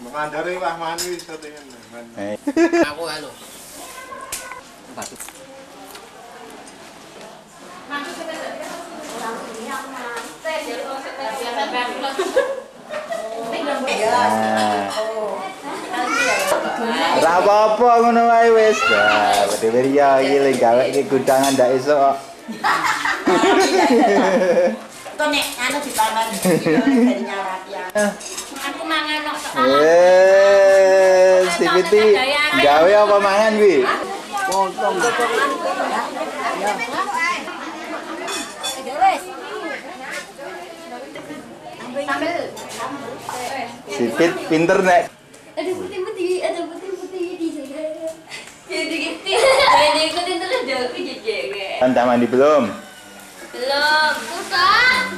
Mandare wah manu iso tengen. Aku halo. Batu. Ora apa-apa ngono wae wis. Lah, Beria iki lek gawe iki gudangan ndak iso kok. Kok nek anu dipaman dari nyarat ya. Aku mangan kok. Sipiti gawe apa mangan kuwi? Potong. Sipit pinter nek. Ada putih-putih di sana. Gitu-gitu. Jadi ikutin terus jago jejek. Anda mandi belum? Belum, pusat.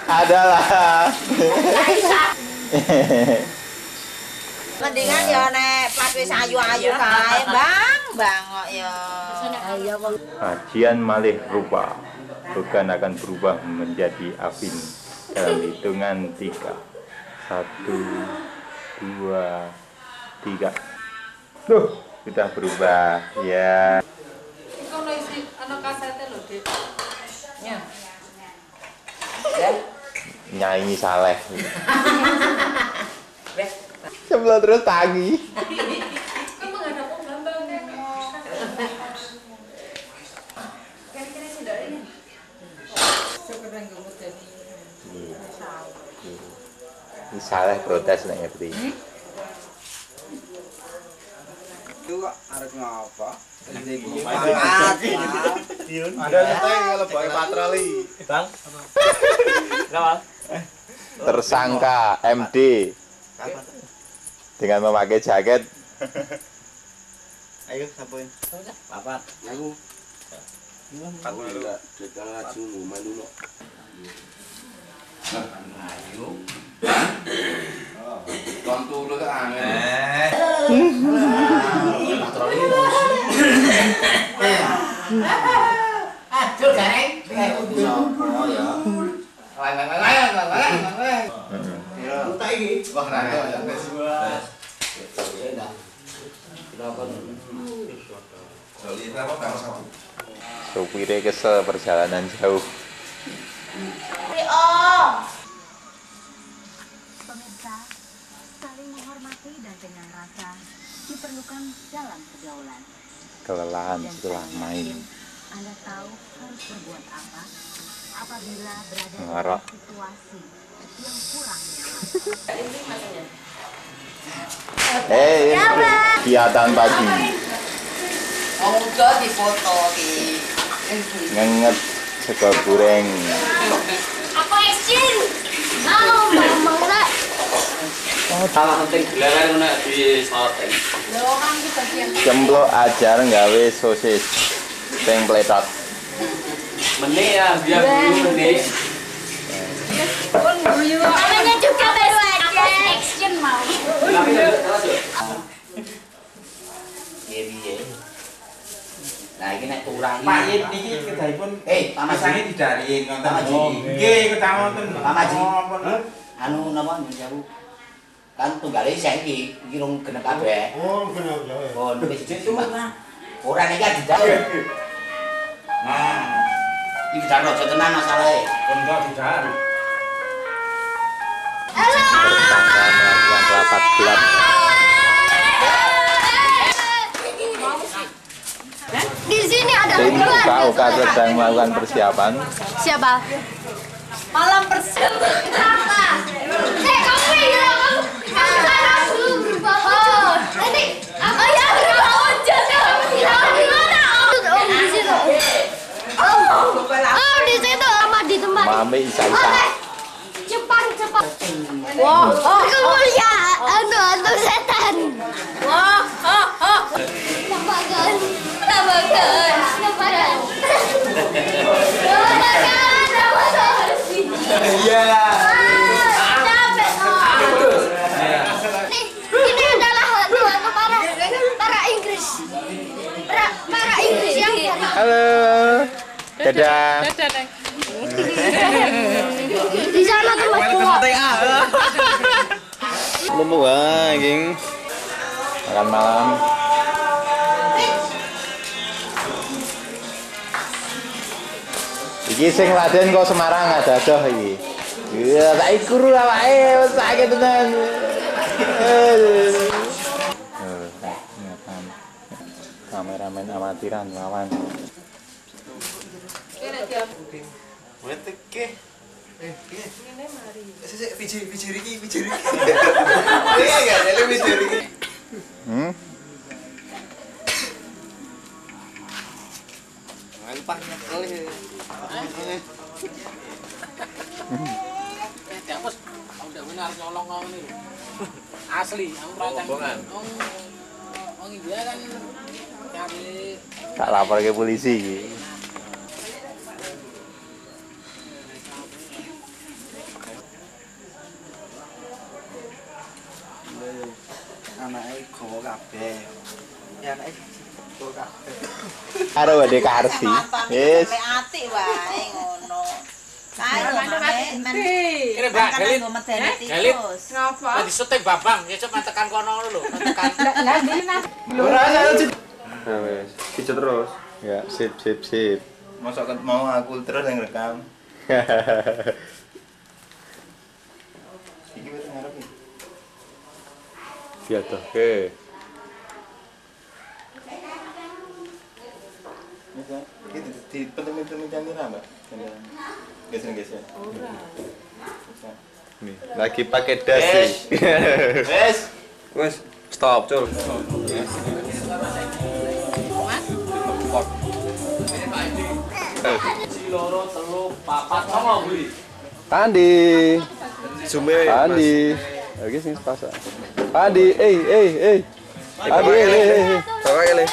Adalah. Mendingan ya nek pas wis ayu-ayu kae, Bang, kok ya. Ayo kok. Ajian malih rupa bukan akan berubah menjadi Afin dalam hitungan 3. 1, 2, 3. Loh, sudah berubah ya. Kalau isi anak kasetnya loh, Dek. Ya. Nyanyi Saleh. Sebelum terus tagi. Kan menghadap Om Bambang. Kira-kira sudah ini. Sekedar gemuk jadi. Ini Saleh protes nek ngerti. Itu kok arep ngapa? Ada nyetai kalau pakai patroli. Bang. Kenapa? Tersangka MD dengan memakai jaket. Ayo sapuin. Papat. Aku. Aku enggak kita ngaju rumah dulu. Ayo. Kontu lu ke angin. Patroli. Jul gareng. Oh ya. Utak iki. Wah, rada ya. Supirnya kesel perjalanan jauh. Pemirsa, saling menghormati dan dengan rasa diperlukan dalam pergaulan. Kelelahan Dan setelah saya main. yakin Anda tahu harus berbuat apa apabila berada Ngarok. dalam situasi yang kurang nyaman. Kegiatan pagi. Udah difoto di Ngenget sego goreng. Aku action. Mau enggak? Salah penting gelaran ngono di shooting. Lho kan iki bagian Cemplok ajar nggawe sosis. Sing pletot. Meneh ya, biar dulu meneh. pun guyu. Namanya juga baru aja. Action mau. piye. Nah, iki nek kurang Pak Yit niki kedahipun Pak Maji pisane didaring ngoten. Pak Maji. Nggih, kedah wonten. Pak Maji. Napa? Anu napa nyawu. Kan tunggale saiki iki rong genep kabeh. Oh, bener ya. Oh, wis itu ora nek didal. Nah, iki didal aja tenan masalahe. Enggak didal. Tersangka melakukan rapat gelap. Di sini ada Tim UKUK sedang melakukan persiapan. Siapa? Malam persiapan. Kenapa? Kamu ya kamu. Kamu belum berubah. Oh, nanti apa ya berubah aja kamu. Di mana? Oh, di situ. Oh, di situ sama di tempat. Mami Isa-Isa. Cepat. Wah, kemulia anu setan. Wah, Nabagan. Iya. Ini adalah para Inggris. Para Inggris yang Halo. Dadah. Dadah, Neng. di sana tempat gua. Lumpuh wae, King. Makan malam. Iki sing Raden kok Semarang ada-ada iki. Iya, tak ikuru awake wis sakit tenan. Kameramen amatiran lawan. Kene dia. Weteke. Ngene mari. Sesek biji riki. Iya ya, ada biji riki. Mantap sekali. Aku udah benar nyolong kau ini. Asli, aku rancang. Oh, India kan nyari. Tak lapor ke polisi iki. Anake gowo kabeh. Ya anake gowo kabeh. Karo Ade Karsi. Wis. Ati wae ngono. Ayo Ini Mbak Galit. Galit. Ngapa? Lagi syuting Babang, ya coba tekan kono lho, tekan. Lah ndene Mas. Ora saya Nah, wis. Picu terus. Ya, sip. Mosok mau aku terus yang rekam. Iki wis ngarep iki. Iya toh, oke. Gitu di penting-penting kamera, Mbak. Geser. Nih, lagi pakai dasi. Wes, stop, Cul. Loro, telu, papat, songo beli. Pandi. Sume. Pandi. Oke sing sepasa. Pandi, Pandi, Bawa kali.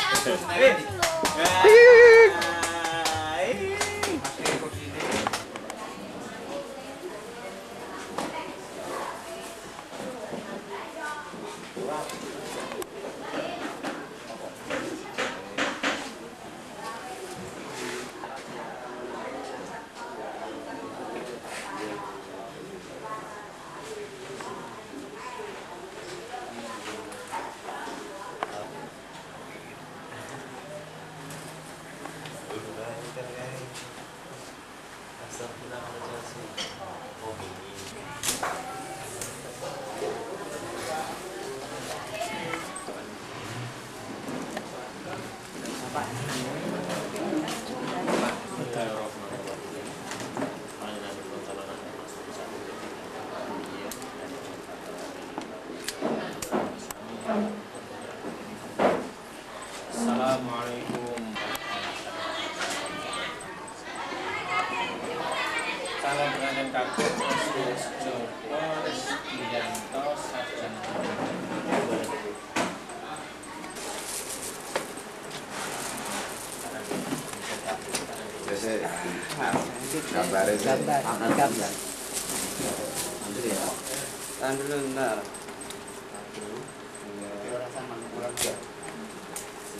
Assalamualaikum. Salam pengantin kabeh Mas Joko Resdianto Sarjana.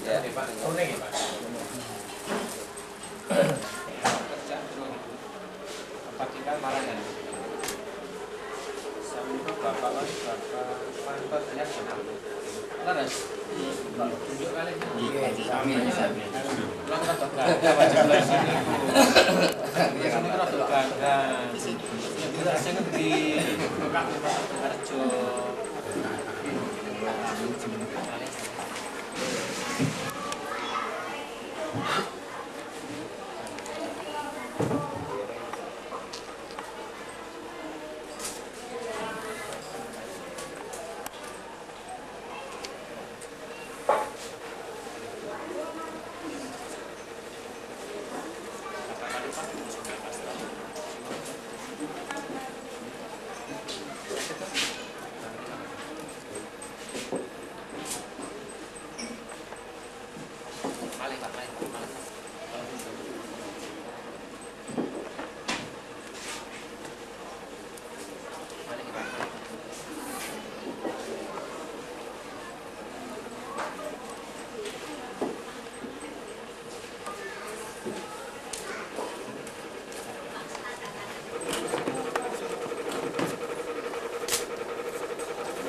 Ya, Pak. Kuning ya, Pak. Kerja dulu. Apa kita marah kan? Sampai bapak pantas ya kenal. Laras. Tunjuk kali. Iya, sami. Ulang rada gagah wajib belas ini. Ini rada gagah. Ya beras sing ngendi? Kak Arjo.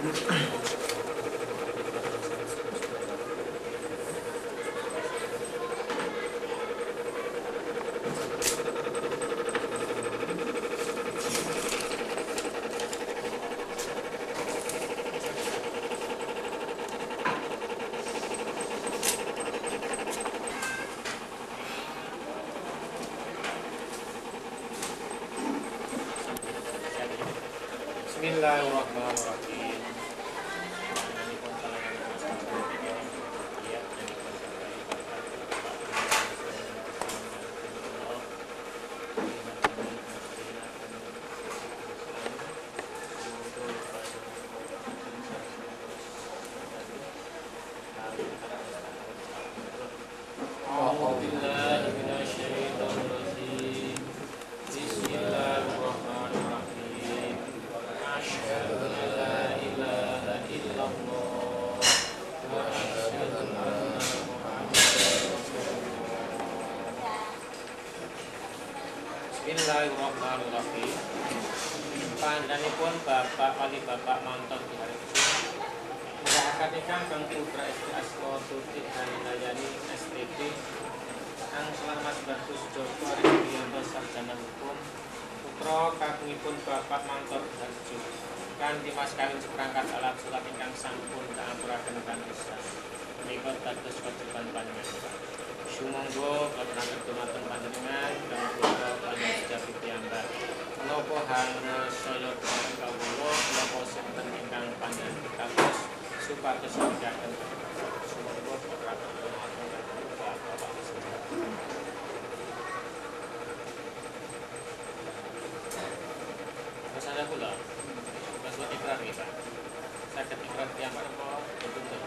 Bismillahirrahmanirrahim. Bismillahirrahmanirrahim. Asyhadu an la ilaha illallah wa asyhadu anna Muhammadar Rasulullah. Bismillahirrahmanirrahim. Panjenenganipun Bapak Wali Bapak Manton Diharjo ngurahake ingkang Kang Putra Esti Asko Tutik Hanayani STP Kang Slamet Bagus Joko Riyanto Sarjana Hukum putra kakungipun Bapak Manton Diharjo kanthi mas kawin seperangkat alat surat ingkang sampun kaaturaken kanisa menika dados kewajiban panjenengan. Sumangga katurun dumateng panjenengan kang putra panjenengan sejati piyambak. Menapa hana saya kawula menapa sinten ingkang panjenengan pitados supados saged sumangga katurun dumateng Bapak sejati. Masalah kula buat ikrar kita. Saged ikrar piyambak napa betul.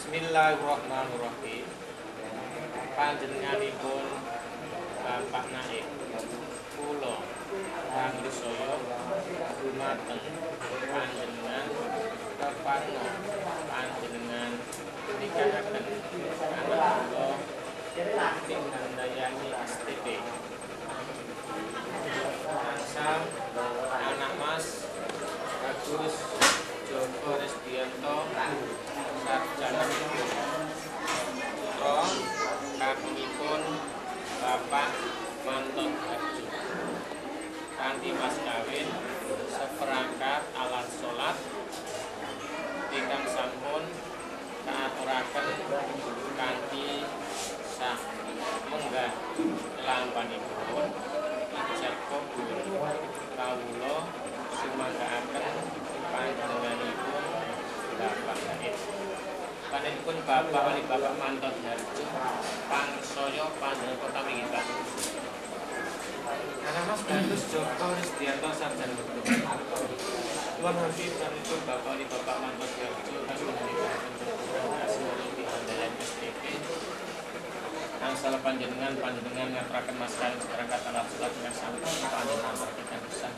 Bismillahirrahmanirrahim. Panjenenganipun Bapak Naik kula kang risaya dumateng panjenengan kepareng panjenengan nikahaken anak kula Tinandayani STP angsal anak Mas Bagus Joko Resdianto Sarjana Hukum putra kakungipun Bapak Manton Diharjo kanthi mas kawin seperangkat alat sholat ingkang sampun kaaturaken kanthi sah munggah lampanipun ijab kabul kawula sumanggaken panjenenganipun Bapak Naik. Panjenenganipun Bapak Wali Bapak Manton Diharjo pangsaya panjenengan kota Minggitan. Anak Mas Bagus Joko Resdianto Sarjana Hukum. Tuan Habib panjenenganipun Bapak Wali Bapak Manton Diharjo panjenenganipun asmani Tinandayani STP. Angsal panjenengan ngaturaken mas kawin seperangkat alat sholat ingkang sampun panjenengan berkenan besar.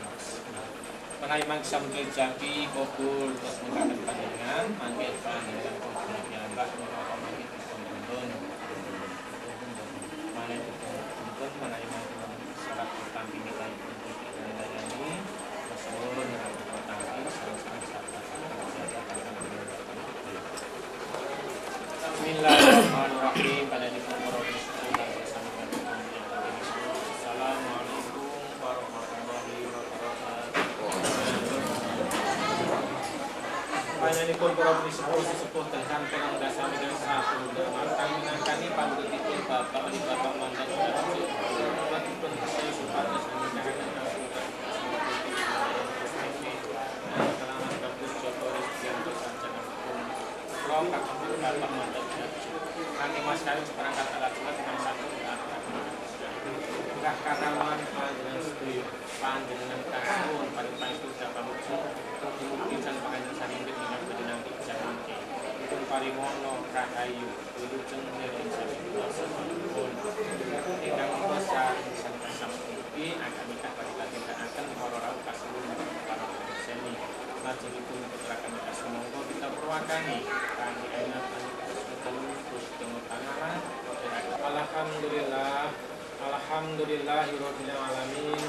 Pengaiman sambil jaki kabul terus mengkaten panjenengan mangke panjenengan kabul piyambak menapa mangke dipun maneh dipun pengaiman syarat utampini kanthi Tinandayani masyhur ngaturaken tampi sareng sarta Bismillahirrahmanirrahim. Panjenengan para sedherek bersama Assalamualaikum warahmatullahi wabarakatuh. Panjenenganipun para sesepuh tengkang perang dasar dengan satu matang minangkani panggetipun Bapak Wali Bapak Manton Diharjo umatipun saya supados nikahaken Mas Bagus Joko Resdianto Sarjana Hukum putra kakungipun Bapak Manton Diharjo kanthi mas kawin seperangkat alat sholat ingkang sampun kaaturaken Enggak karawan panjenengan sedaya panjenengan kasuwun paring paitutur pamuji mugi san panjenengan saningkit ingkang panjenengan ijabake dipun paringono rahayu wilujeng nireng sampun sampun ingkang besar sampun sampun akan nikah badhe para rawuh kasuwun para seni lajengipun putrakan nikah sumangga kita perwakani kanthi ayat Alhamdulillah Alhamdulillahirabbil alamin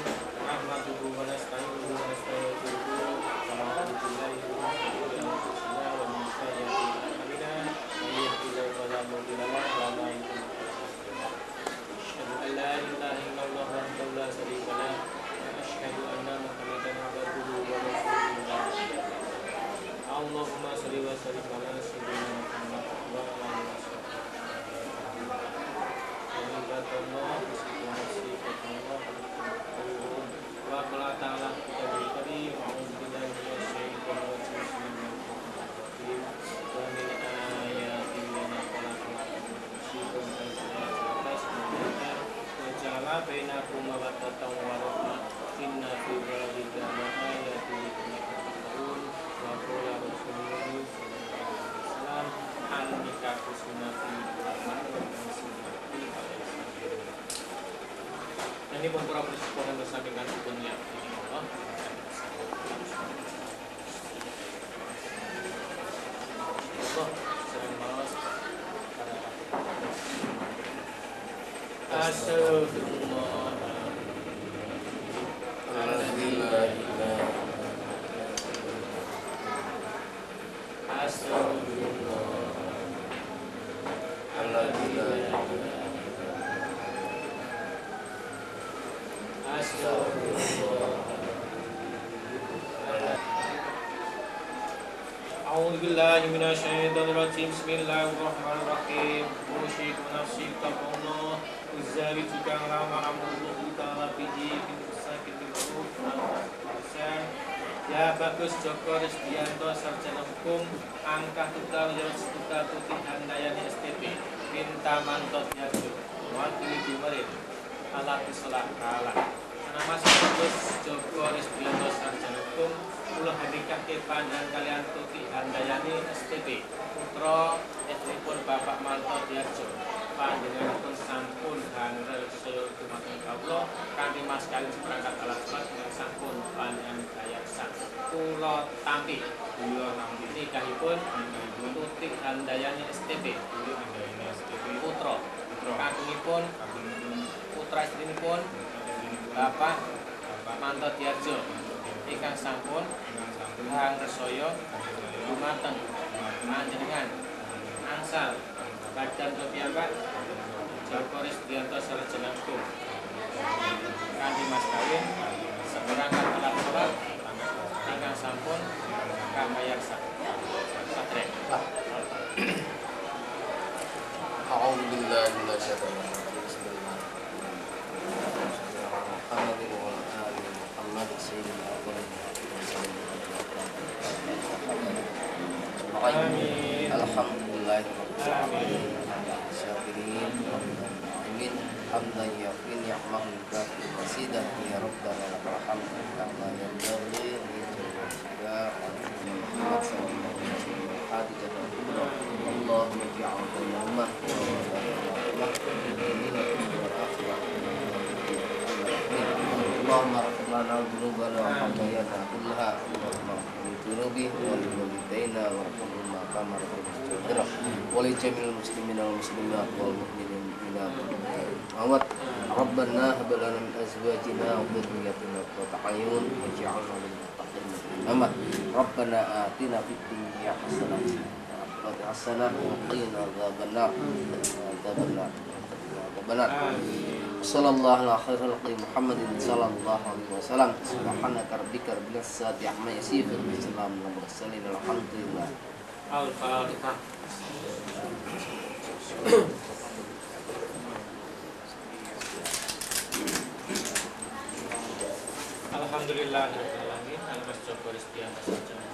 Ini pura bersyukur dosa dengan hukumnya ini Allah. Allah sering malas Astagfirullah. أعوذ بالله من الشيطان الرجيم بسم الله الرحمن الرحيم أوصيكم ونفسي بتقوى الله وذلك على أمر تعالى به بالمساكن بالمعروف والإحسان. Ya Bagus Joko Resdianto Sarjana Hukum Angka Tunggal Yos Tunggal Putih Handayani STP Pinta Mantot Yadu Wakili Bimarin Alati Salah Kalah. Nama saya Bagus Joko Resdianto Sarjana Hukum Pulau Handikah Kepan dan kalian Tuti Handayani STP Putra Esripun Bapak Mantot Yadu Panjenenganipun sampun hangrel sedaya dumateng kawula kanthi mas kalian seperangkat alat sholat dengan sampun panjenengan kayaksan. Kula tampi nikahipun Tutik Handayani STP putra kakungipun putra istrinipun Bapak Mantot Yarjo ingkang sampun hangresaya dumateng panjenengan angsal badan piyambak Joko Resdianto Sarjana Hukum kanthi mas kawin seperangkat alat sholat ingkang sampun kamayaksa. Sadrek. A'udzu billahi minasyaitonir rajim. Bismillahirrahmanirrahim. Muhammad sayyidil awwalin Amin. Alhamdulillahirabbil alamin. Syakirin. Amin. Hamdan yaqin ya'mahulka wasidah ya rabbana lakal hamdu kama yanbaghi li jalaliha wa Muhammad sallallahu alaihi wasallam. Allahumma ij'al bainahuma Allahumma rabbana lana dhunubana wa khatayana kullaha Allahumma dhunubi wa liwalidayna wa rahmahuma kama rabbana wa li jamil muslimina wal muslimat wal mu'minin awat Rabbana hab lana min azwajina wa dhurriyyatina qurrata a'yun waj'alna lil muttaqina imama Rabbana atina fid dunya hasanah wa fil akhirati hasanah wa qina adzabannar sallallahu ala khairil khalqi Muhammadin sallallahu alaihi wasallam subhanaka rabbika rabbil izzati amma yasifun wa salamun alal mursalin alhamdulillah. Al-Fatihah. Alhamdulillahirabbil alamin. Al-Mas Joko Resdianto Sarjana.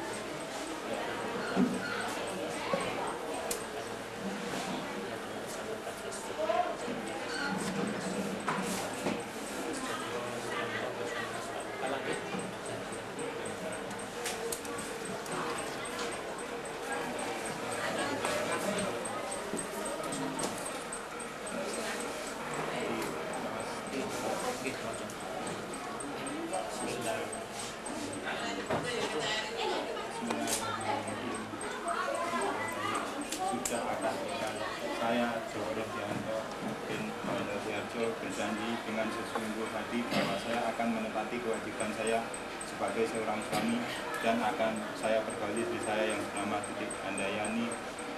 Saya Joko Resdianto bin Mantot Yarjo berjanji dengan sesungguh hati bahwa saya akan menepati kewajiban saya sebagai seorang suami dan akan saya pergauli istri saya yang bernama Tutik Handayani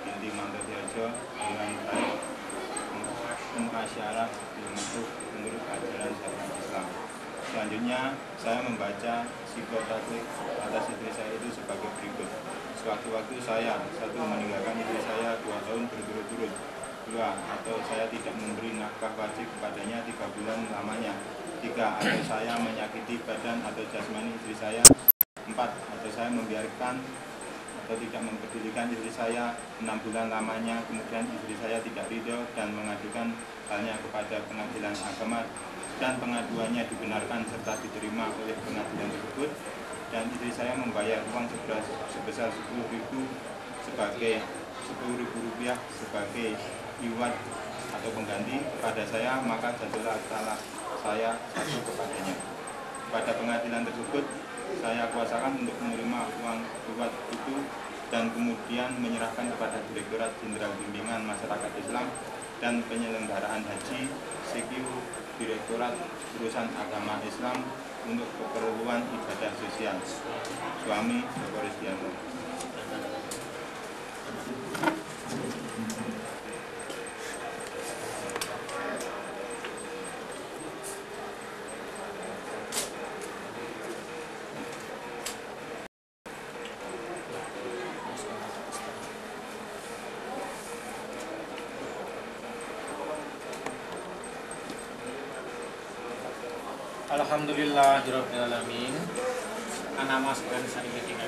binti Mantot Yarjo dengan baik muasyarah menurut ajaran syariat Islam. Selanjutnya saya membaca psikotaklik atas istri saya itu sebagai berikut. Sewaktu-waktu saya, 1. meninggalkan istri saya 2 tahun berturut-turut, 2. atau saya tidak memberi nafkah wajib kepadanya 3 bulan lamanya, 3. atau saya menyakiti badan atau jasmani istri saya, 4. atau saya membiarkan atau tidak mempedulikan istri saya 6 bulan lamanya, kemudian istri saya tidak ridho dan mengadukan halnya kepada pengadilan agama dan pengaduannya dibenarkan serta diterima oleh pengadilan tersebut, dan istri saya membayar uang sebesar 10.000 sebagai Rp10.000 sebagai iwat atau pengganti kepada saya, maka jatuhlah talak saya satu kepadanya. Pada pengadilan tersebut, saya kuasakan untuk menerima uang reward itu dan kemudian menyerahkan kepada Direktorat Jenderal Bimbingan Masyarakat Islam dan Penyelenggaraan Haji CQ Direktorat Urusan Agama Islam untuk keperluan ibadah sosial. Suami Dr. Rizdianto. Alhamdulillahirabbil alamin. Ana mas kan sari ketika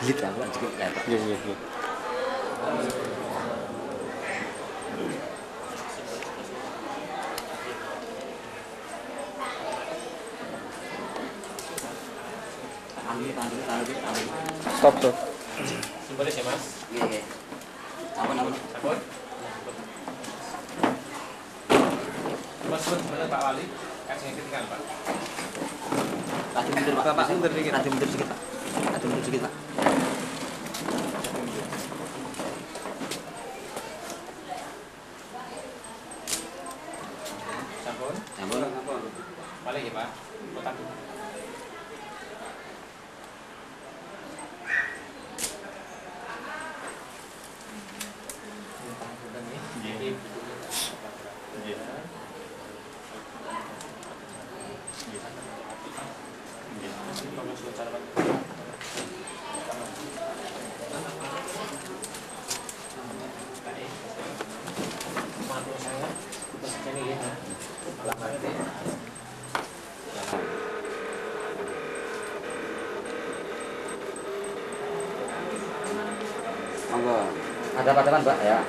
Gilit lah juga kan. Iya. Stop. Simbolis ya mas? Iya. Ampun. Sabun. Mas benar Pak Wali. Kasih yang ketiga Pak. Kasih mundur Pak. Kasih mundur sedikit. Kasih mundur sedikit Pak. Kasih mundur sedikit Pak. Sabun. Balik ya Pak. Kotak. Monggo. Ada apa-apa Mbak ya?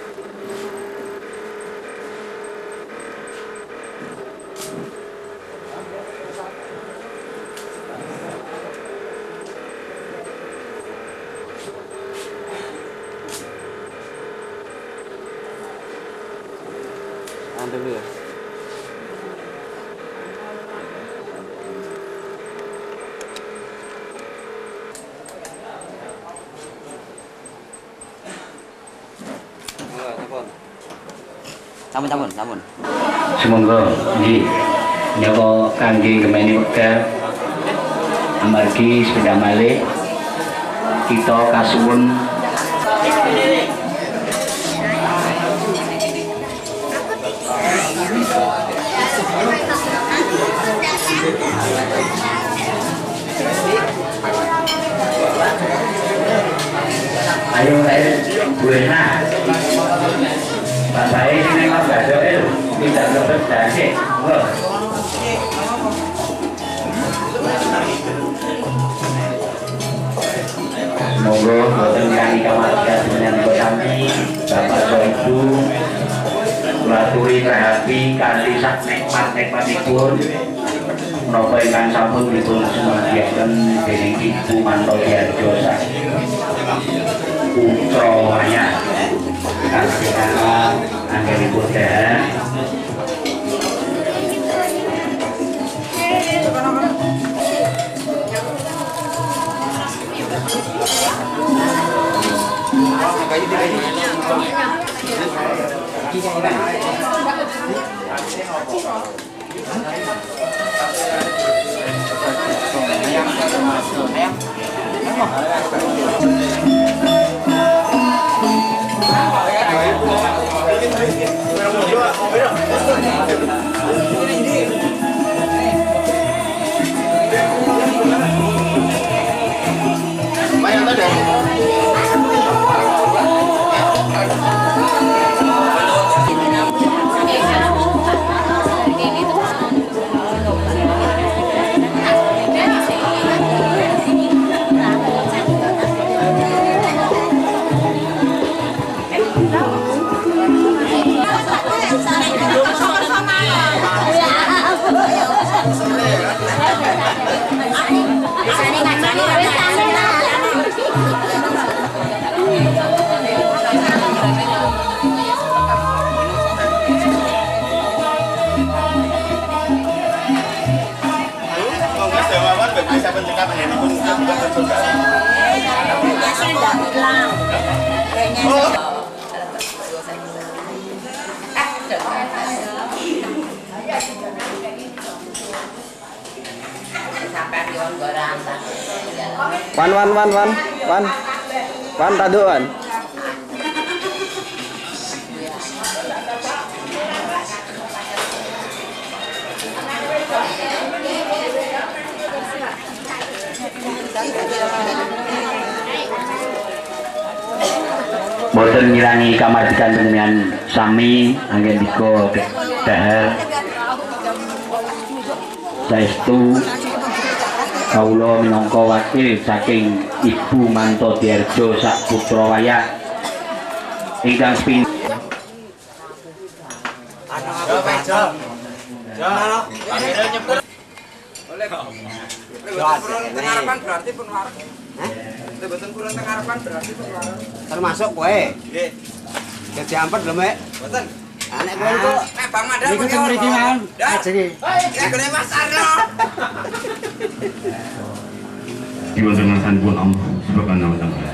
Dulu ya. Sampun. Semoga nggih nyawa kangge gemeni wekdal amargi sepeda malih kita kasuwun ayo Bu Ena Pak Baik ini nggak ada tidak berdasar. Monggo boten kami kamarga dengan kami Bapak Soibu kulaturi rahapi kanthi sak nikmat-nikmatipun menapa ingkang sampun dipun sumadiaken dening Ibu Mantoyarjo sak putra wayah kasihana anggenipun dahar Wan taduan. boten ngirangi kamardikan dengan sami anggen diko dahar saestu kawula minangka wakil saking Ibu Mantoyarjo sak putra wayah ingkang ping berarti pun war. Betul kurang harapan berarti pun war. Termasuk kowe. Nggih. Dadi ampet lho, Mek. Mboten. Anek kowe kok Bang Madar iki mriki mawon. Ajenge. Ya kene Mas Arno. Diwontenaken pun Allah Subhanahu wa taala.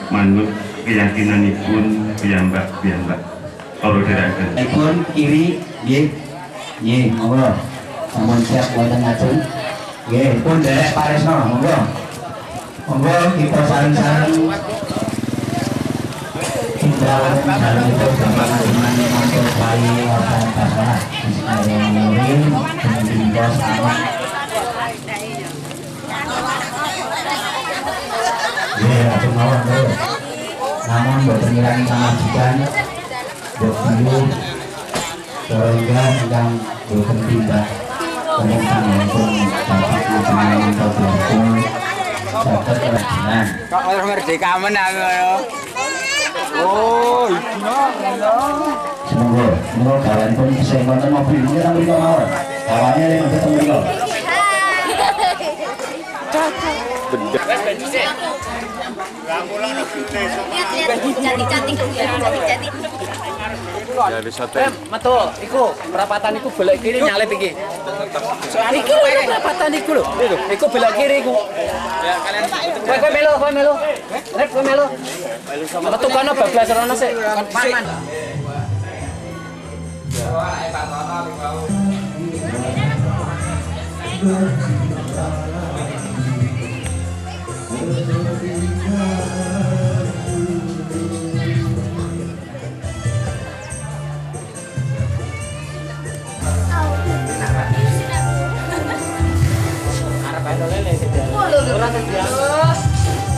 Manut keyakinanipun piyambak-piyambak. Allah dherekaken. Ipun kiri nggih. Nggih, monggo. Sampun siap wonten ngajeng. Nggih, pun derek paresno, monggo. Monggo kita saling-saling Indrawan dalam itu bersama dengan mantul bayi orang pasrah Bismillahirrahmanirrahim dengan bos amat. Ya, aku mau dulu. Namun buat mengirangi kemajikan, buat dulu, sehingga yang bukan tidak tentang untuk dapat mengenai keberuntungan dapat kerajinan. Kok orang merdeka menang ya? Oh, semoga kalian pun kesehatan mobil ini sampai ke mawar. Kawannya yang udah ketemu. Metu, iku perapatan iku belok kiri nyalip iki. Iki lho perapatan iku lho. Iku belok kiri iku. Ya kalian kowe melu. Rek kowe melu. Metu kono bablas rono sik. Paman.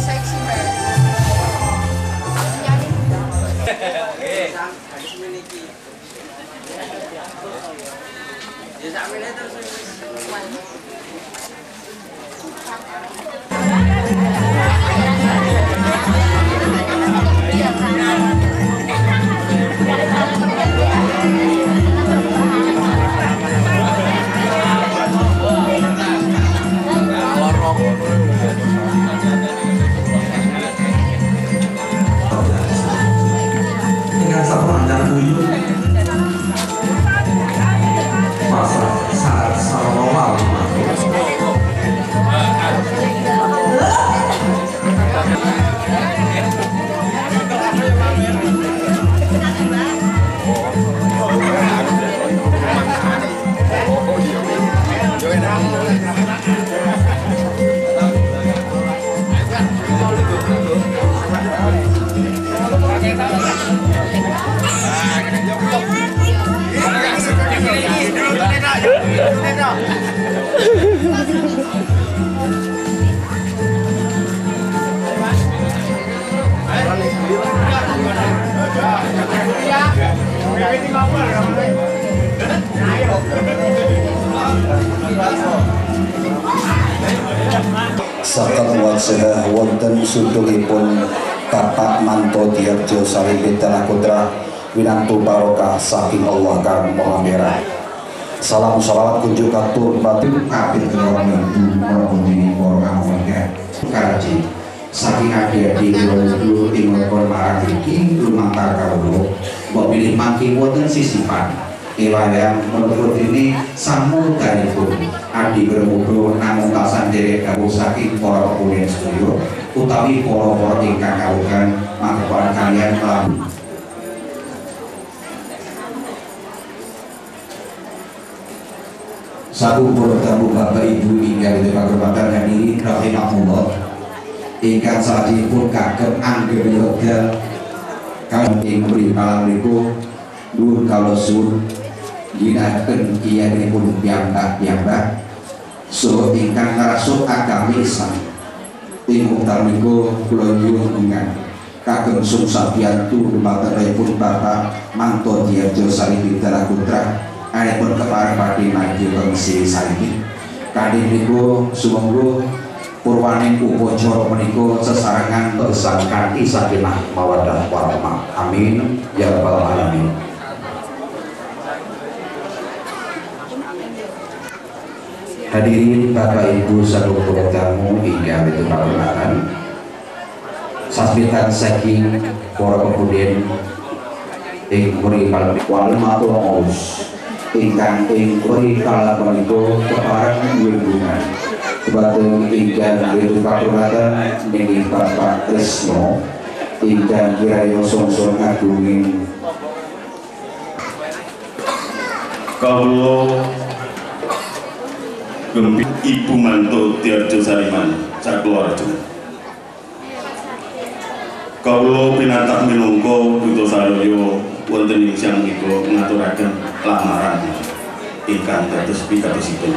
Seksi banget. Ya sakmene terus. Dengan sapaan dan buyut masa saat salawal Sakat wajah wonten sudungipun Bapak Manto Diarjo Salibit Tanah Putra winantu barokah saking Allah kang Maha Merah. Salam salawat kunjuk katur batin kabeh kelawan ibu menawi para amalnya karaji saking adi-adi kula ing marang iki lumantar kawula mbok pilih mangke wonten sisipan kewayang menurut ini samudhanipun adi bermudo namung tasan derek kawula saking para pemuda sedaya utawi para ingkang kawuhan mangkepan kalian kelawan Sabu tamu Bapak Ibu ingkang kehormatan yang ini rahimahullah ingkang salajengipun kagem anggere wekdal kang ing mripalan niku nuwun kawula suwun ginakaken kiyanipun piyambak saha ingkang ngrasuk agami Islam ing wekdal niku kula nyuwun ingkang kagem sumsabiyantu dumatenipun Bapak Manto Diarjo Salibit Tanah Putra anipun kepareng badhe mangke pengisi salibit kadhe niku sumangga purwaning upacara menika sesarengan bersang kanthi sakinah mawaddah warahmah amin ya rabbal alamin. Hadirin Bapak Ibu sadaya tamu ingkang ditunakan sasmitan saking para pemuda ing mripalan wal matur aus ingkang ing mripalan menika kepareng hubungan kebateng ingkang ditukaturatan ing Bapak Tresno ingkang kiraya sungsung agunging kawula gembir Ibu Manto Diarjo Sariman sakeluarga kawula pinantak minangka duta saraya wonten ing siang menika ngaturaken lamaran ingkang dados pikantusipun.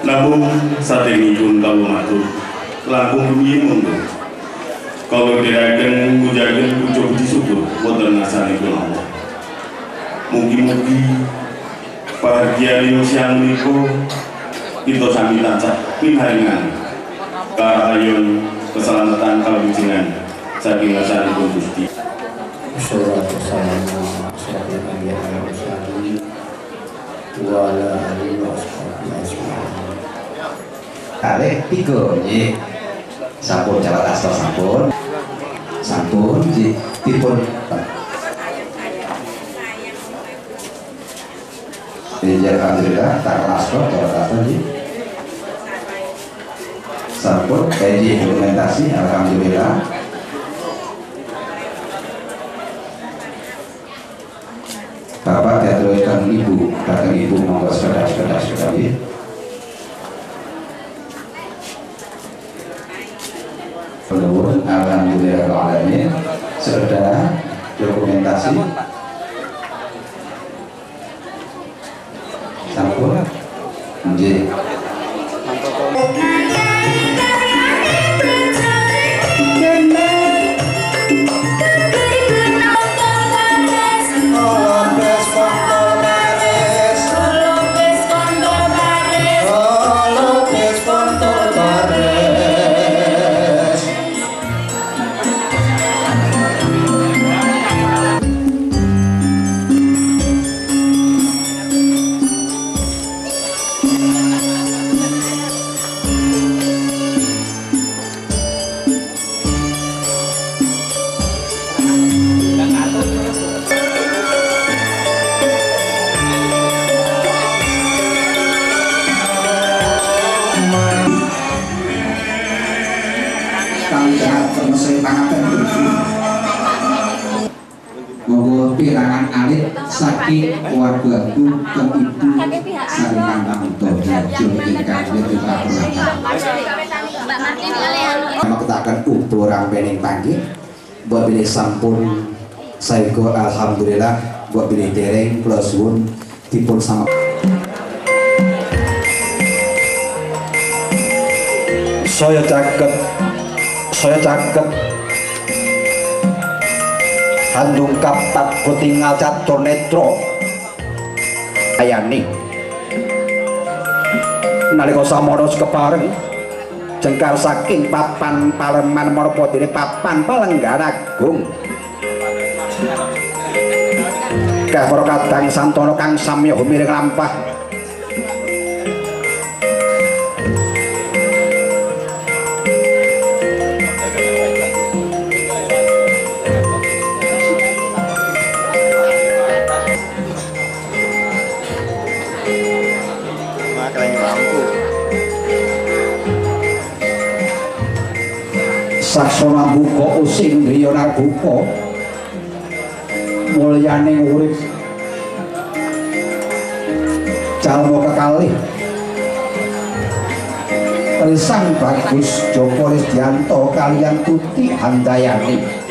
Namung sadèrèngipun kawula matur langkung rumiyin monggo kawula dherekaken mujaken puja puji syukur wonten ngarsanipun Allah. Mugi-mugi bahagia siang menika kita sami tansah pinaringan karahayon keselamatan kawijinan saking ngarsanipun Gusti. Salatu wassalamu ala Rasulillah wa ala alihi wa sahbihi ajmain. Kalih 3 nggih. Sampun jalan asta sampun. Sampun dipun Dijar alhamdulillah tak asta jalan asta nggih. Sampun kaji implementasi alhamdulillah. Bapak diaturkan Ibu, datang Ibu monggo sepeda ya. Nuwun alhamdulillah alamin. Serta dokumentasi sampun nggih. pangaten. Monggo pirangan alit saking keluargaku ke ibu saringan pamuto jujur ingkang dipuraken. Maketaken utuh rampening panggih buat bilih sampun saengga alhamdulillah buat bilih dereng kula suwun dipun sama saya caket handung kapat kutingal catur netro ayani nalika samana kepareng jengkar saking papan Paleman Marpadene papan Palenggaragung para kadang santana kang samya humiring lampah saksana buka using driya narbuka mulyane urip calma kekalih Risang Bagus Joko Risdianto kaliyan Tuti Handayani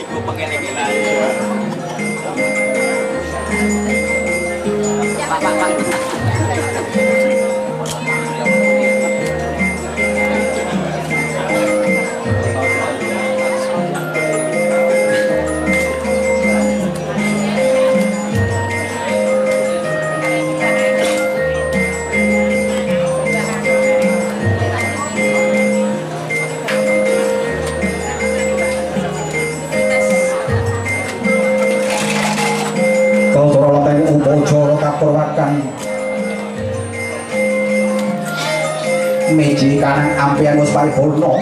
meji kanang ampian wis paripurna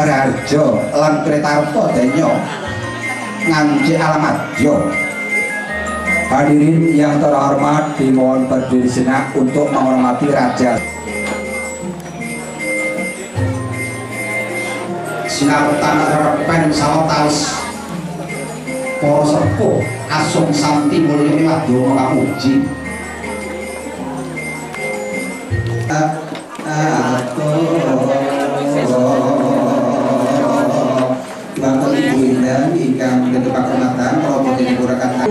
raja lan Kretarta Denya nganci alamat yo hadirin yang terhormat dimohon berdiri sejenak untuk menghormati raja sinarutan repen sawetawis para sepuh asung santi mulya miwah donga kamuji Bapak Ibu Indah ingkang mendepak kehormatan Romo Tinipurakan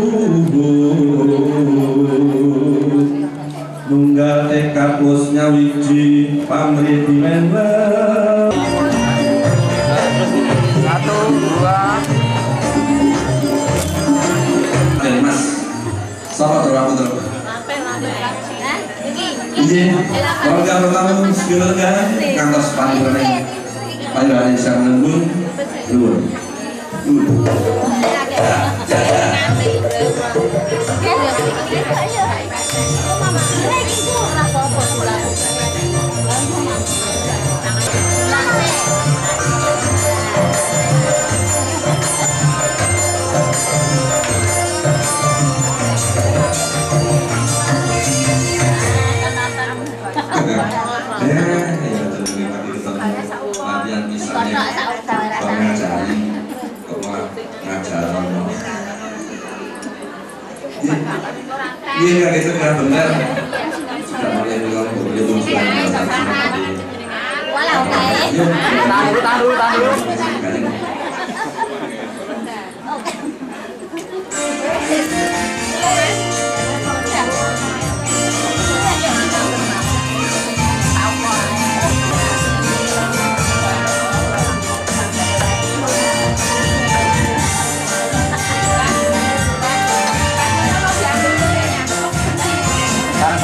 nunggal tekapus nyawiji pamrih dimenlah 1, 2 Mas sama terang betul warga pertama sekeluarga kantor panggilan yang menunggu dulu latihan misalnya ngajari ngajaran iya kan itu kan benar sudah mulai dengan begitu tahu Saat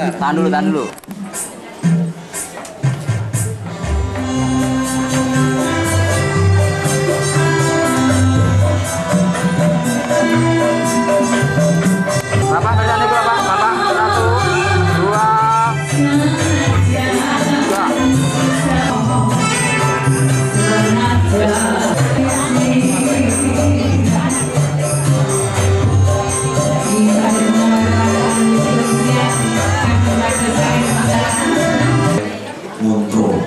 Tahan dulu, tahan dulu. Bapak kerjaan itu Bapak, Bapak 1, 2, 3. Muntro.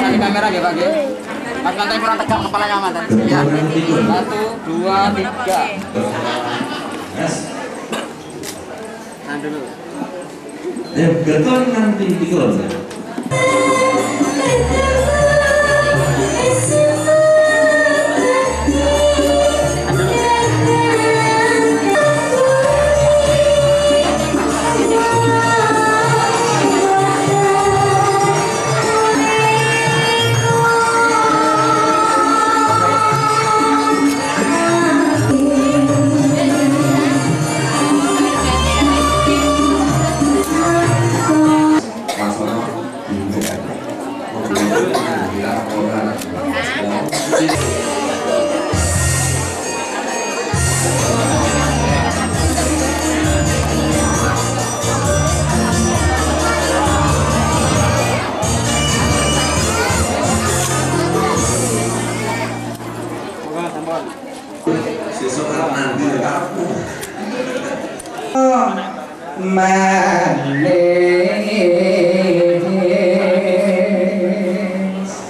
Di kamera ya Pak ya. Mas mantai kurang tegak kepalanya mantan. Ya. 1, 2, 3. Tahan dulu. Ya, betul nanti pikul.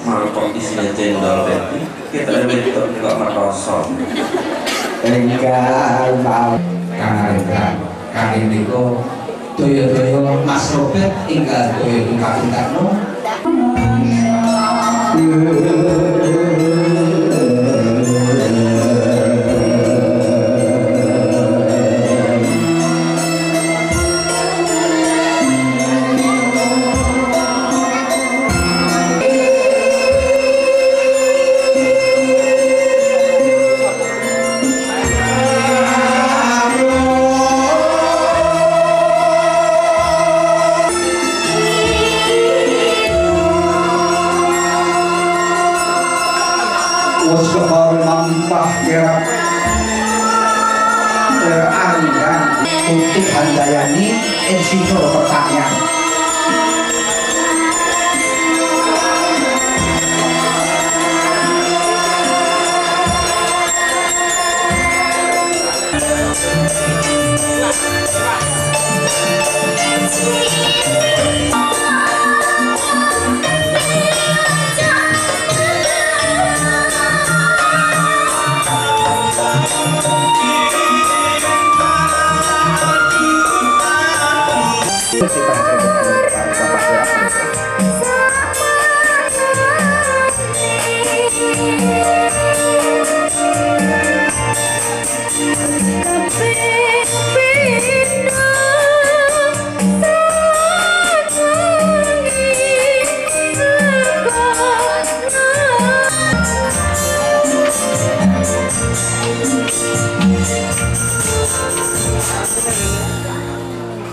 Mangkok isinya cendol Betty, kita bentuk nggak merosot. Enggal mau kangen kangen niku toyo-toyo Mas Robert inggal toyo ingkang-ingkangno. Untuk Handayani Insinyur Pertanian.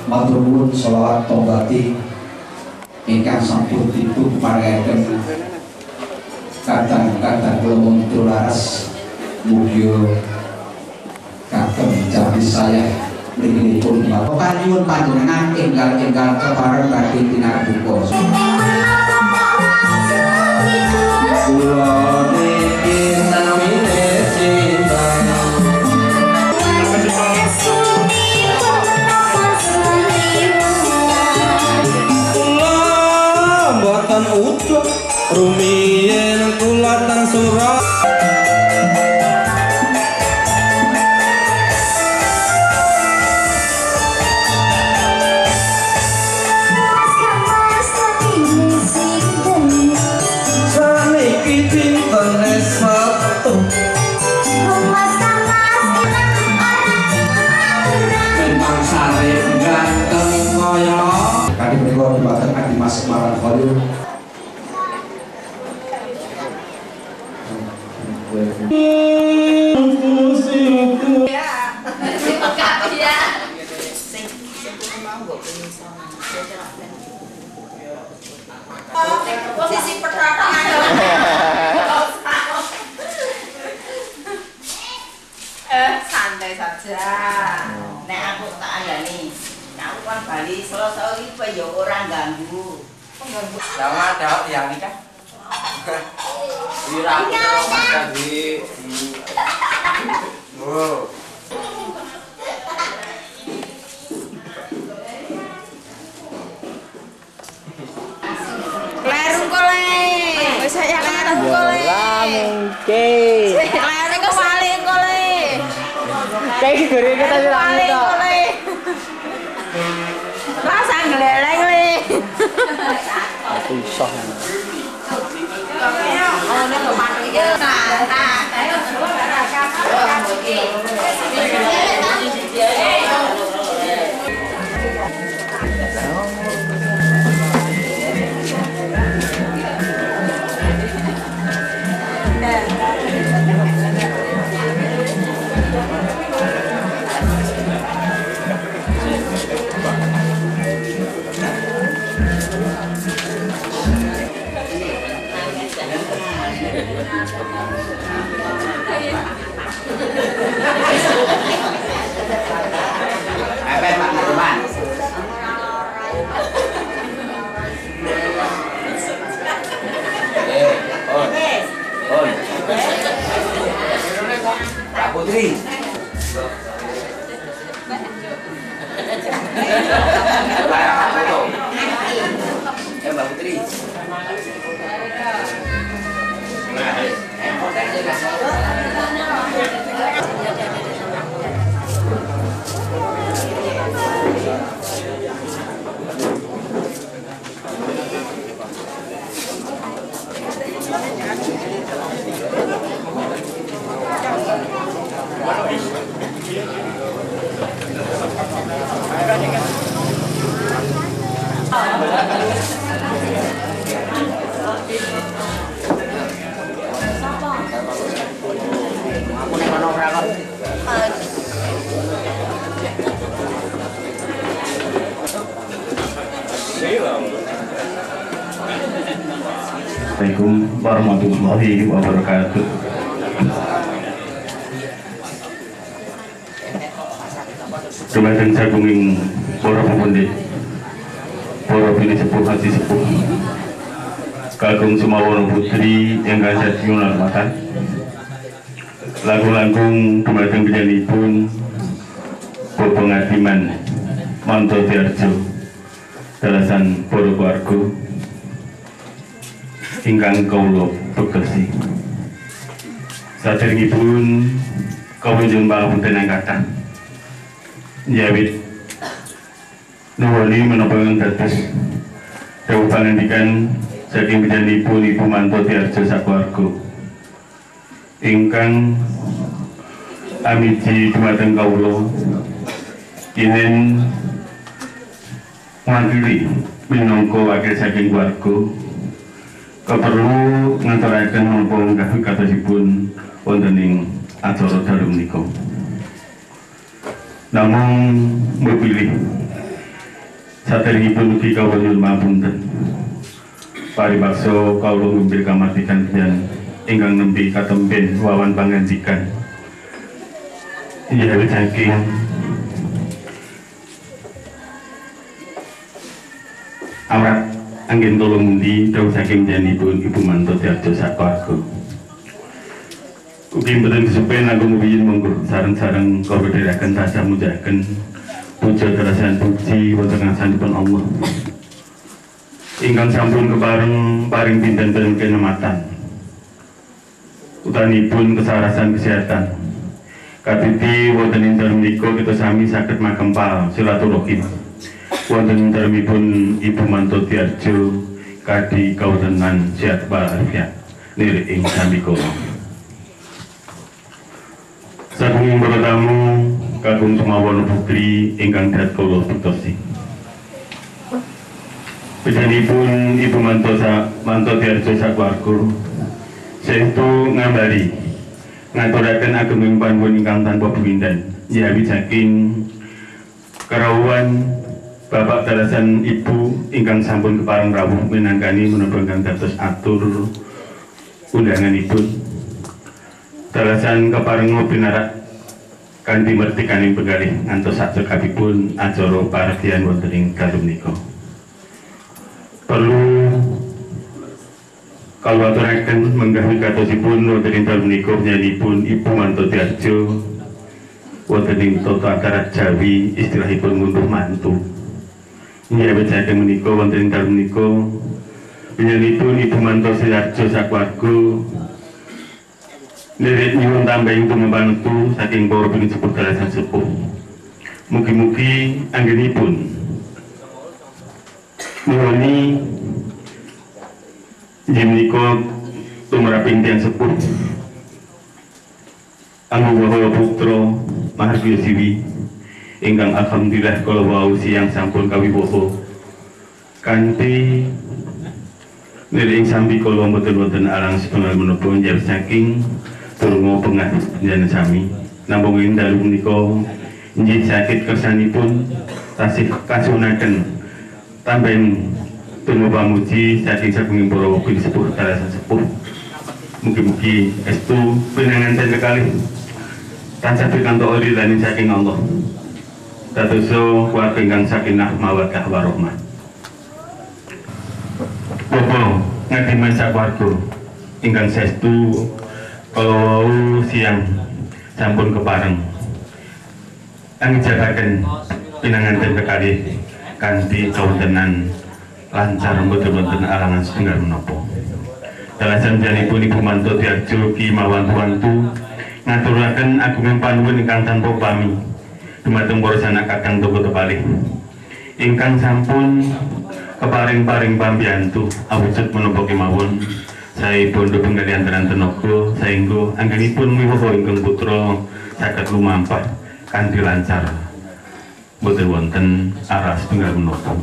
Matur nuwun selawat tombati ingkang sampun dipun paringaken kadang-kadang kula mundur laras mugia kagem jami saya mrikipun Bapak nyuwun panjenengan enggal-enggal kepareng badhe tinarbuka. Kula niki namine cinta boten ujuk rumiyin kula teng surah saniki pintene satu memang sare ganteng kaya Kali menika dumateng Adi Mas Marang Khalil. ya. Sing mau mbok iso. Posisi pertama. Santai saja. Nek aku tak andani. Aku kan bali Selasa iki kowe ya ora ganggu. Sama ada yang nikah. Wira tadi. Oh. Kleru kole. Wis saya kleru kole. Lah mungkin. Kleru kok paling kole. Kayak gede kita bilang itu. Rasa geleleng le. Aku iso. Oh, nek kok mati ya. Ayo coba Apa Pak teman? Pak Putri. Mbak Putri. Assalamualaikum warahmatullahi wabarakatuh. Dumateng sagunging para pepundhit, para bini sepuh hati sepuh, kakung Sumawana Putri ingkang sami hormatan. Langkung dumateng panjenenganipun Bapak Ngadiman Manto Tiarjo dalasan para keluarga ingkang kawula bekasi. Saderengipun kawula nyuwun pangapunten ingkang kathah. Njawit nuwuni menapa ingkang dados dawuh pangandikan saking panjenenganipun Ibu Manto Tiarjo sakeluarga ingkang amiji dumateng kawula inen mangkili minangka wakil saking keluarga keperlu ngaturaken menapa ingkang katosipun wonten ing acara dalu menika. Namung mepilih saderengipun ugi kawula nyuwun pangapunten. Paribaksa kawula ngambil kamardikan dan ingkang nembe katemben wawan pangandikan. Inggih saking amrat anggen tulung di dawuh saking janipun Ibu Manto Tiarjo sakeluarga. Ugi mboten kesupen langkung rumiyin monggo sareng-sareng kawula dherekaken tansah mujahaken puja darasan puji wonten ngarsanipun Allah. Ingkang sampun kepareng paring pinten-pinten kenematan. Utanipun kesarasan kesehatan. Katiti wonten ing dalem menika kita sami saged makempal silaturahim. Wonten dalемipun Ibu Manto Tiarjo kadi kawontenan sehat walafiat niri ing sami kula. Saking para tamu kakung Sumawana Putri ingkang dat kula bektosi. Panjenenganipun Ibu Manto Tiarjo sakeluarga saestu ngambari ngaturaken ageng panuwun ingkang tanpa pepindhan yawi saking kerawuhan Bapak dalasan Ibu ingkang sampun kepareng rawuh minangkani menapa ingkang dados atur undanganipun. Dalasan kepareng pinarak kanthi mertikaning penggalih ngantos sakcekapipun acara paragian wonten ing dalu menika. Perlu kalwaturaken menggah wigatosipun wonten ing dalu menika nyanipun Ibu Manto Tiarjo wonten ing tata acara Jawi istilahipun ngunduh mantu. Nggih saking menika wonten ing dalu menika nyanipun Ibu Manto Tiarjo sakeluarga lirik nyuwun tambahing tumbantu saking para pengin sepuh dalasan sepuh. Mugi-mugi anggenipun nuwuni inggih menika tumraping tiyang sepuh Anggowaha putra Mahargya Siwi ingkang alhamdulillah kala wau siang sampun kawiwaha kanthi lirik sambi kala mboten alang setunggal menapa njaluk saking turungo pengah jenengan sami namung ing dalu menika inggih sakit kersanipun tasih kasunaken tambahin tumuju pamuji saking saking para ping sepuh dalasan sepuh. Mugi-mugi estu pinanganten kekalih tansah pikantuk ridhaning saking Allah dadosa keluarga ingkang sakinah mawaddah warahmah. Bapak ngadiman sakeluarga ingkang saestu kalau siang sampun kepareng angjabaken pinanganten kekalih kanthi kawontenan lancar mboten alangan setunggal menapa. Dalasan janipun Ibu Manto Tiarjo Ki Mawantu ngaturaken agunging panuwun ingkang tanpa pami dumateng para sanak kakang toko tepalih ingkang sampun keparing-paring pambiyantu awujud menapa kemawon. Saya bondo penggalian tenaga saengga anggenipun miwaha ingkang putra saged lumampah kanthi lancar boten wonten arah setunggal menapa.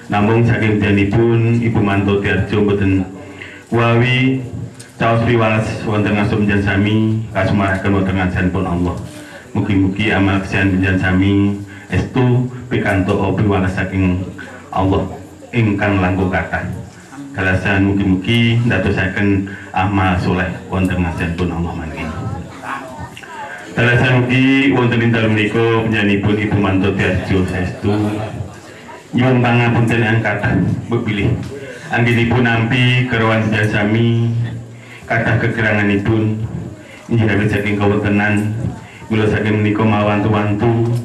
Namung saking tiyanipun Ibu Manto Tiarjo boten wawi caos piwales wonten ngasum jan sami kasumaraken wonten ngansanipun Allah. Mugi-mugi amal kesian jan sami estu pikantuk piwales saking Allah ingkang langkung kathah. Dalasan mugi-mugi ndadosaken amal soleh wonten ngasanipun Allah mangke. Dalasan mugi wonten ing dalem menika panjenenganipun Ibu Manto Tiarjo saestu nyuwun pangapunten ingkang kathah bepilih anggenipun nampi kerawan sami kathah kekiranganipun inggih awit saking kawontenan mila saking menika mawantu-wantu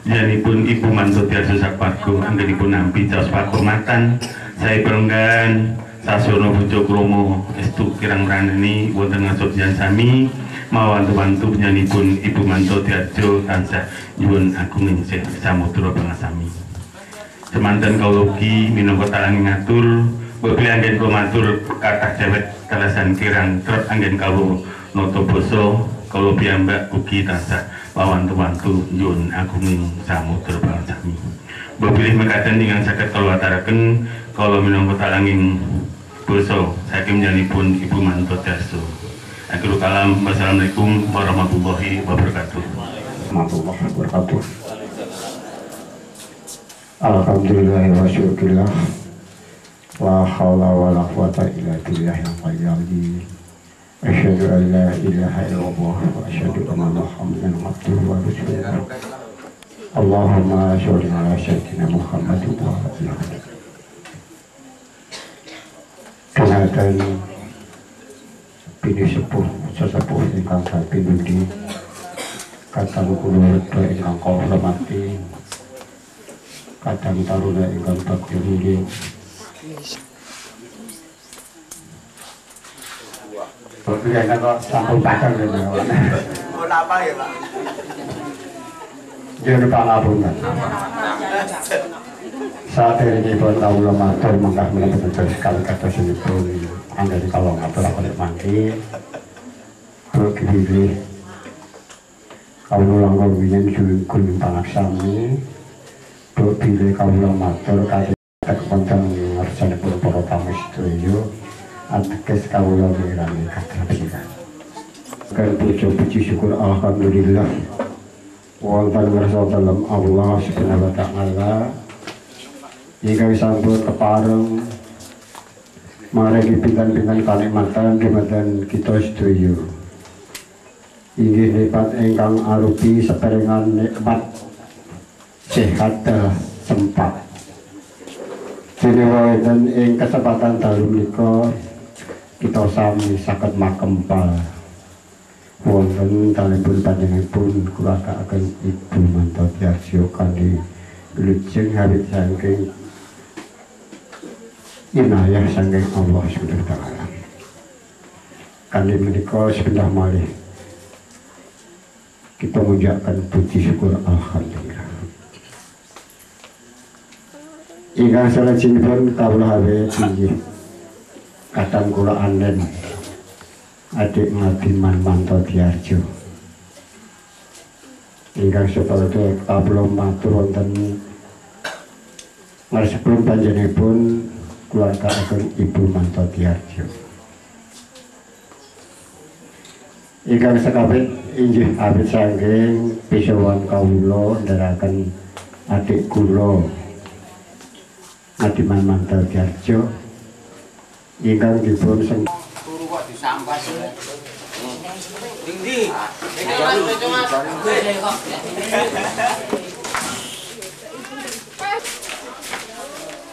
panjenenganipun Ibu Manto Tiarjo sakeluarga anggenipun nampi caos pakurmatan saya perenggan sasono bujo kromo estu kirang raneni wonten ngasut jan sami mawantu-wantu nyanipun Ibu Manto Tiarjo tansah nyuwun agunging samudra pangasami. Semanten kawugi minangka talangi ngatur bebli anggen kula matur kathah dewek dalasan kirang trep anggen kawula nata basa kula piyambak ugi tansah mawantu-wantu nyuwun agunging samudra pangasami. Bebli mekaten ingkang saged kula aturaken kalau minangka talanging basa saking nyanipun Ibu Manto Tiarjo. Akhirul kalam, wassalamualaikum warahmatullahi wabarakatuh. Warahmatullahi wabarakatuh. Alhamdulillah wa syukurillah. La haula wa la quwata illa billahil aliyyil azim. Asyhadu an la ilaha illallah wa asyhadu anna Muhammadan abduhu wa rasuluh. Allahumma sholli ala sayyidina Muhammad wa ala alihi. Kenalkan bini sepuh sesepuh ingkang pinudi kadang kula redha ingkang kula hormati kadang taruna ingkang bagya mulya Bagaimana kok sampun pacar lho. Ora apa ya, Pak? Jangan lupa ngapunten. Saat ini pun kawula matur mangkah menawi sekali kadosinipun anggen kalau ngatur mangke pilih kawula langkung wingi juwing pangaksami pilih kawula matur kali wonten ngersanipun para tamu sedaya ateges kawula mirani kathah pisan. Kan puji syukur alhamdulillah wonten ngersa dalem Allah Subhanahu wa taala ingkang sampun kepareng maringi pinten-pinten kanikmatan dumateng kita sedaya. Inggih nikmat ingkang arupi seperengan nikmat sehat sempat. Dene wonten ing kesempatan dalu menika kita sami saged makempal wonten dalempun panjenenganipun kula kakaken Ibu Mantoti Arjo kanthi lujeng hawit saking inayah saking Allah Subhanahu wa taala. Kanthi menika sebentar malih kita mengucapkan puji syukur alhamdulillah. Ingkang salajengipun kawula hawe inggih kadang kula anen adik Ngadiman Mantoti Arjo. Ingkang sepadha kawula matur wonten ngarsipun panjenenganipun kula kakaken Ibu Mantoti Arjo. Ingkang sekabeh inggih awit saking pisawan kawula ndherekaken adik kula Ngadiman Mantoti Arjo ingkang dipun turu kok disampas tinggi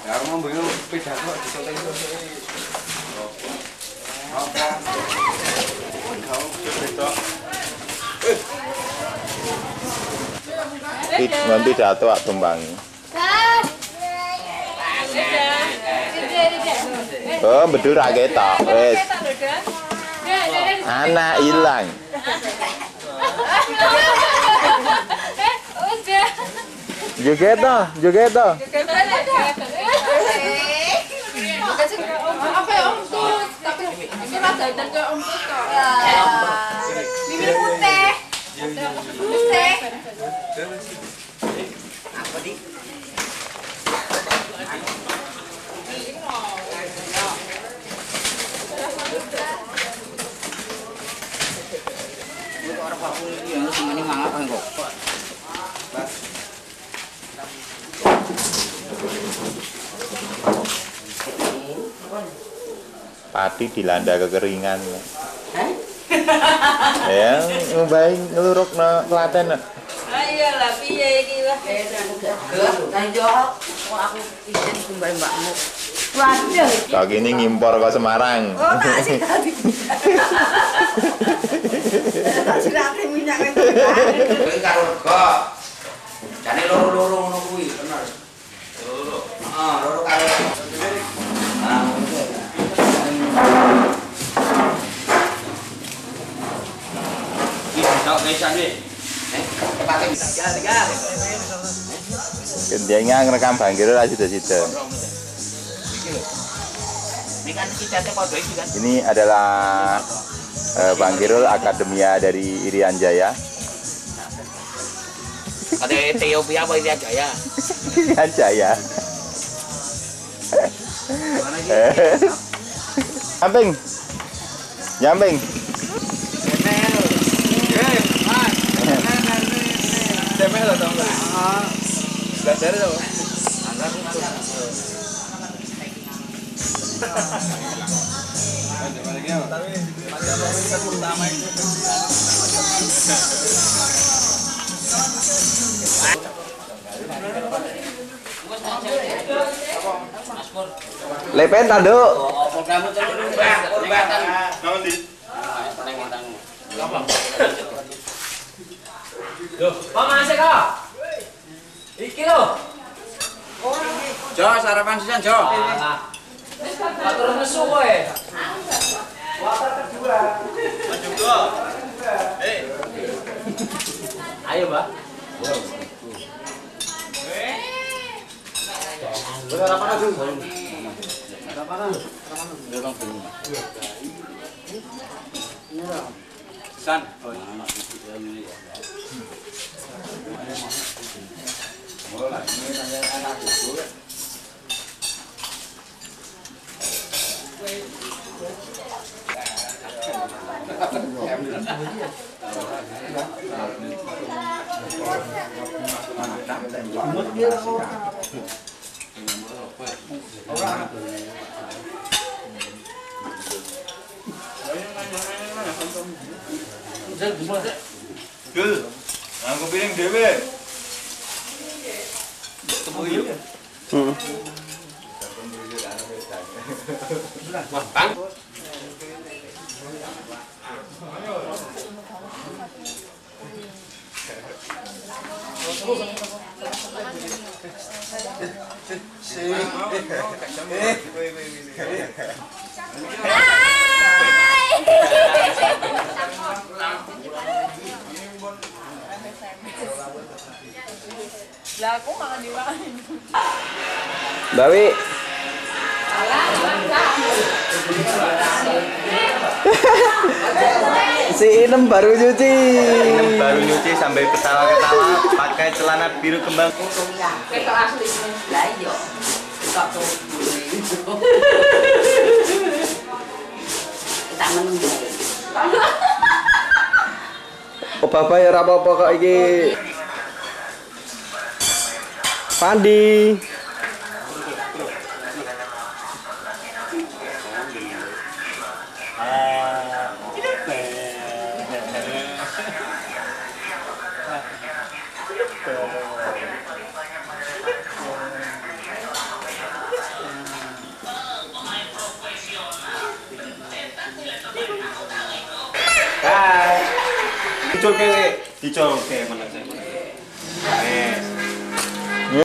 ya mau bingung pidato disotek-sotek apa nanti pidato ak tumbangi. Oh, betul ra ketok. Wis. Anak hilang. Joget toh, joget toh. Apa ya Om Tut? Tapi ini rada dan kayak Om Tut kok. Bibir putih. Putih. apa di orang papung ini yang semuanya mangap kan kok. Pati dilanda kekeringan. Ya, baik ngeluruk no Klaten. Ayo lah, piye iki wah. Kanjok, kok aku izin kembali mbakmu. Waduh. Kok ini ngimpor ke Semarang. Oh, tak sih tadi. Tak sirate minyak itu. Kuwi karo rego. Jane loro-loro ngono kuwi, bener. Loro. Heeh, loro karo. Ah, Kendianya ngerekam Bang Giro lah sida-sida. Ini adalah Bang Giro Akademia dari Irian Jaya. Ada Ethiopia apa Irian Jaya? Irian Jaya. Nyamping. Nyamping. Demel atau enggak? Belajar itu. Lepen tado. Loh, Pak Masih kok? Iki lho. Jo, sarapan sisan Jo. Atur nesu kowe. Water kedua. Maju go. Ayo, Mbak. Sarapan aja. Sarapan aja. San. Dul, aku piring dhewe. Ketemu yuk. Wah, Bang. Lah aku makan di mana? Mbak Wi. Si Inem baru nyuci. Inem baru nyuci sambil ketawa-ketawa pakai celana biru kembang. Ketok asli. Lah iya. Ketok tuh. Tak menunggu. Oh bapak ya apa-apa kok iki. Pandi. Diculke